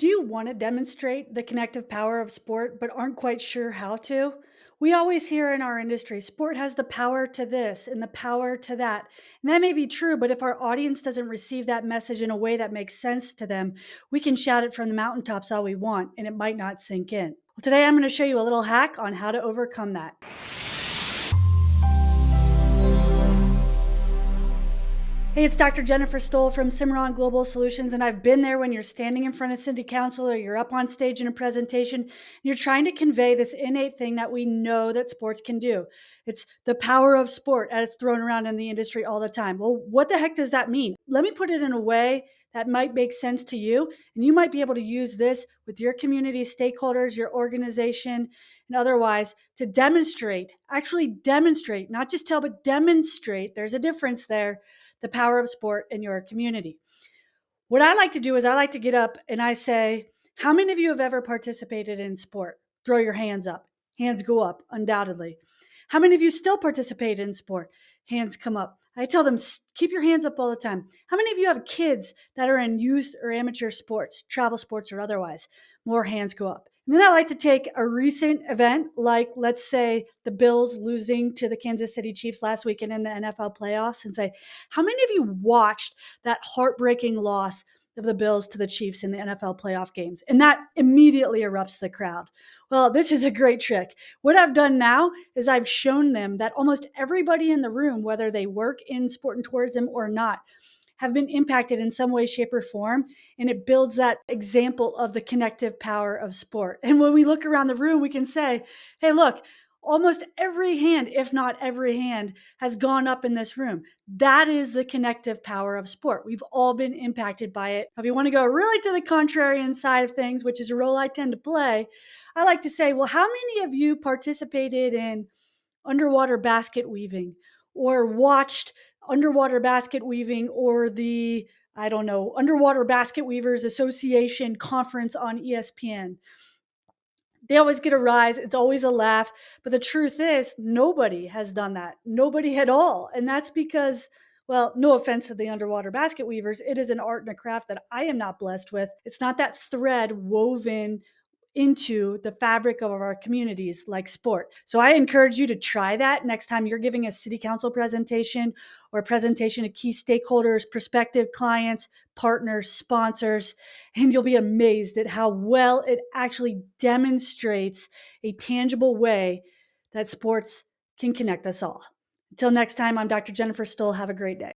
Do you want to demonstrate the connective power of sport but aren't quite sure how to? We always hear in our industry, sport has the power to this and the power to that. And that may be true, but if our audience doesn't receive that message in a way that makes sense to them, we can shout it from the mountaintops all we want and it might not sink in. Well, today I'm going to show you a little hack on how to overcome that. Hey, it's Dr. Jennifer Stoll from Cimarron Global Solutions, and I've been there when you're standing in front of city council or you're up on stage in a presentation, and you're trying to convey this innate thing that we know that sports can do. It's the power of sport as it's thrown around in the industry all the time. Well, what the heck does that mean? Let me put it in a way that might make sense to you, and you might be able to use this with your community stakeholders, your organization, and otherwise to demonstrate, actually demonstrate, not just tell, but demonstrate. There's a difference there, the power of sport in your community. What I like to do is I like to get up and I say, how many of you have ever participated in sport? Throw your hands up. Hands go up, undoubtedly. How many of you still participate in sport? Hands come up. I tell them, keep your hands up all the time. How many of you have kids that are in youth or amateur sports, travel sports or otherwise? More hands go up. And then I like to take a recent event, like let's say the Bills losing to the Kansas City Chiefs last weekend in the NFL playoffs, and say, how many of you watched that heartbreaking loss of the Bills to the Chiefs in the NFL playoff games? And that immediately erupts the crowd. Well, this is a great trick. What I've done now is I've shown them that almost everybody in the room, whether they work in sport and tourism or not, have been impacted in some way, shape, or form. And it builds that example of the connective power of sport. And when we look around the room, we can say, hey, look, almost every hand, if not every hand, has gone up in this room. That is the connective power of sport. We've all been impacted by it. If you want to go really to the contrarian side of things, which is a role I tend to play, I like to say, well, how many of you participated in underwater basket weaving or watched underwater basket weaving or the, I don't know, Underwater Basket Weavers Association conference on ESPN? They always get a rise. It's always a laugh. But the truth is, nobody has done that. Nobody at all. And that's because, well, no offense to the underwater basket weavers, it is an art and a craft that I am not blessed with. It's not that thread woven into the fabric of our communities like sport. So I encourage you to try that next time you're giving a city council presentation or a presentation to key stakeholders, prospective clients, partners, sponsors, and you'll be amazed at how well it actually demonstrates a tangible way that sports can connect us all. Until next time, I'm Dr. Jennifer Stoll. Have a great day.